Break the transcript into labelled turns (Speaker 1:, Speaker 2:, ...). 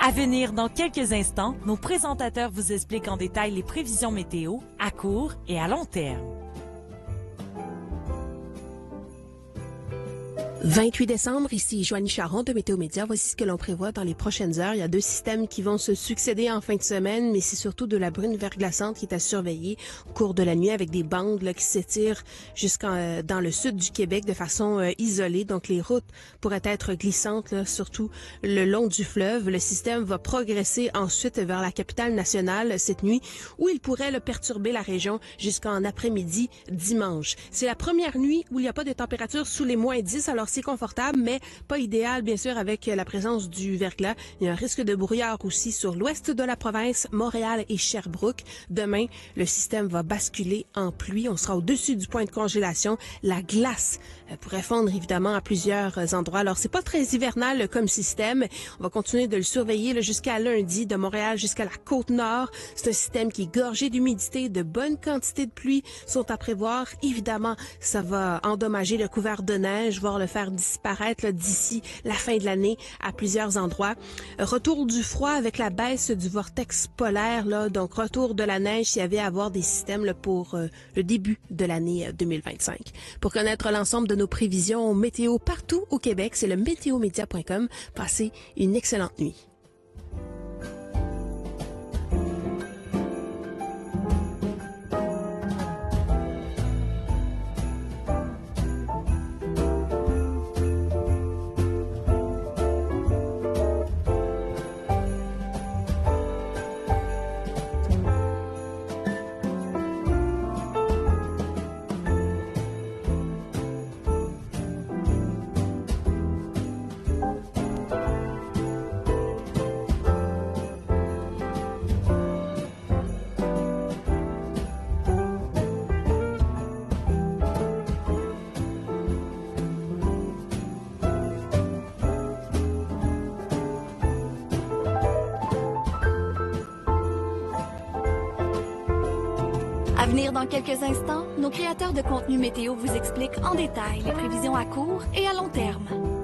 Speaker 1: À venir dans quelques instants, nos présentateurs vous expliquent en détail les prévisions météo à court et à long terme.
Speaker 2: 28 décembre, ici Joanie Charon de Météo Média. Voici ce que l'on prévoit dans les prochaines heures. Il y a 2 systèmes qui vont se succéder en fin de semaine, mais c'est surtout de la bruine verglaçante qui est à surveiller au cours de la nuit avec des bandes là, qui s'étirent jusqu'en dans le sud du Québec de façon isolée. Donc les routes pourraient être glissantes, là, surtout le long du fleuve. Le système va progresser ensuite vers la capitale nationale cette nuit, où il pourrait là, perturber la région jusqu'en après-midi dimanche. C'est la première nuit où il n'y a pas de température sous les -10, alors c'est confortable, mais pas idéal, bien sûr, avec la présence du verglas. Il y a un risque de brouillard aussi sur l'ouest de la province, Montréal et Sherbrooke. Demain, le système va basculer en pluie. On sera au-dessus du point de congélation. La glace pourrait fondre, évidemment, à plusieurs endroits. Alors, c'est pas très hivernal comme système. On va continuer de le surveiller là, jusqu'à lundi, de Montréal jusqu'à la Côte-Nord. C'est un système qui est gorgé d'humidité. De bonnes quantités de pluie sont à prévoir. Évidemment, ça va endommager le couvert de neige, voire le faire disparaître d'ici la fin de l'année à plusieurs endroits. Retour du froid avec la baisse du vortex polaire, là, donc retour de la neige s'il y avait à avoir des systèmes là, pour le début de l'année 2025. Pour connaître l'ensemble de nos prévisions météo partout au Québec, c'est le météomédia.com. Passez une excellente nuit.
Speaker 3: À venir dans quelques instants, nos créateurs de contenu météo vous expliquent en détail les prévisions à court et à long terme.